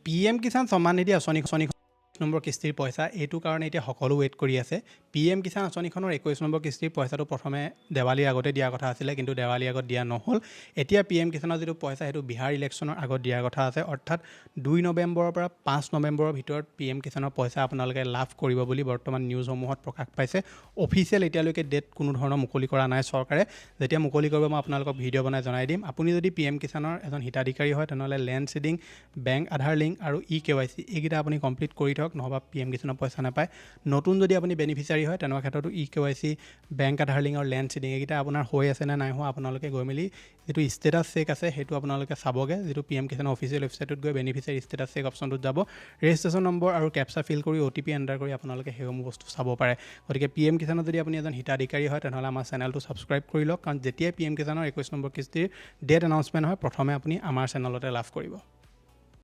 PM Kisan সন্মান নিধি আঁচনি number কিস্তিৰ পইচা এইটো কাৰণে এতিয়া সকলো ৱেইট কৰি আছে। PM কিষাণ আঁচনিখনৰ 21 নম্বৰ কিস্তিৰ পইচাটো প্ৰথমে দেৱালীৰ আগতে দিয়াৰ কথা আছিলে, কিন্তু দেৱালীৰ আগত দিয়া নহ'ল। এতিয়া PM কিষাণৰ যিটো পইচা সেইটো বিহাৰ ইলেকশ্যনৰ আগত দিয়াৰ কথা আছে, অৰ্থাৎ 2 নৱেম্বৰৰ পৰা 5 নৱেম্বৰৰ ভিতৰত PM কিষাণৰ পইচা আপোনালোকে লাভ কৰিব বুলি বৰ্তমান নিউজসমূহত প্ৰকাশ পাইছে। অফিচিয়েল এতিয়ালৈকে ডেট কোনো ধৰণৰ মুকলি কৰা নাই চৰকাৰে। যেতিয়া মুকলি কৰিব মই আপোনালোকক ভিডিঅ' বনাই জনাই দিম। আপুনি যদি PM কিষাণৰ এজন হিতাধিকাৰী হয় তেনেহ'লে লেণ্ড চিডিং, বেংক আধাৰ লিংক আৰু KYC এইকেইটা আপুনি কমপ্লিট কৰি থওক, নহ'বা PM কিষাণৰ পইচা নাপায়। নতুন যদি আপুনি বেনিফিচিয়াৰী হয় তেনেকুৱা ক্ষেত্ৰতো KYC, বেংক আধাৰ লিংক আৰু লেণ্ড চিডিং এইকেইটা আপোনাৰ হৈ আছে নে নাই হোৱা আপোনালোকে গৈ মেলি যিটো ষ্টেটাছ চেক আছে সেইটো আপোনালোকে চাবগৈ। যিটো PM কিষাণৰ অফিচিয়েল ৱেবছাইটত গৈ বেনিফিচিয়াৰী ষ্টেটাছ চেক অপশ্যনটোত যাব, ৰেজিষ্ট্ৰেশ্যন নম্বৰ আৰু কেপচা ফিল কৰি OTP এণ্টাৰ কৰি আপোনালোকে সেইসমূহ বস্তু চাব পাৰে। গতিকে PM কিষাণত যদি আপুনি এজন হিতাধিকাৰী হয় তেনেহ'লে আমাৰ চেনেলটো ছাবস্ক্ৰাইব কৰি লওক, কাৰণ যেতিয়াই PM কিষাণৰ 21 নম্বৰ কিস্তিৰ ডেট এনাউন্সমেণ্ট হয় প্ৰথমে আপুনি আমাৰ চেনেলতে লাভ কৰিব।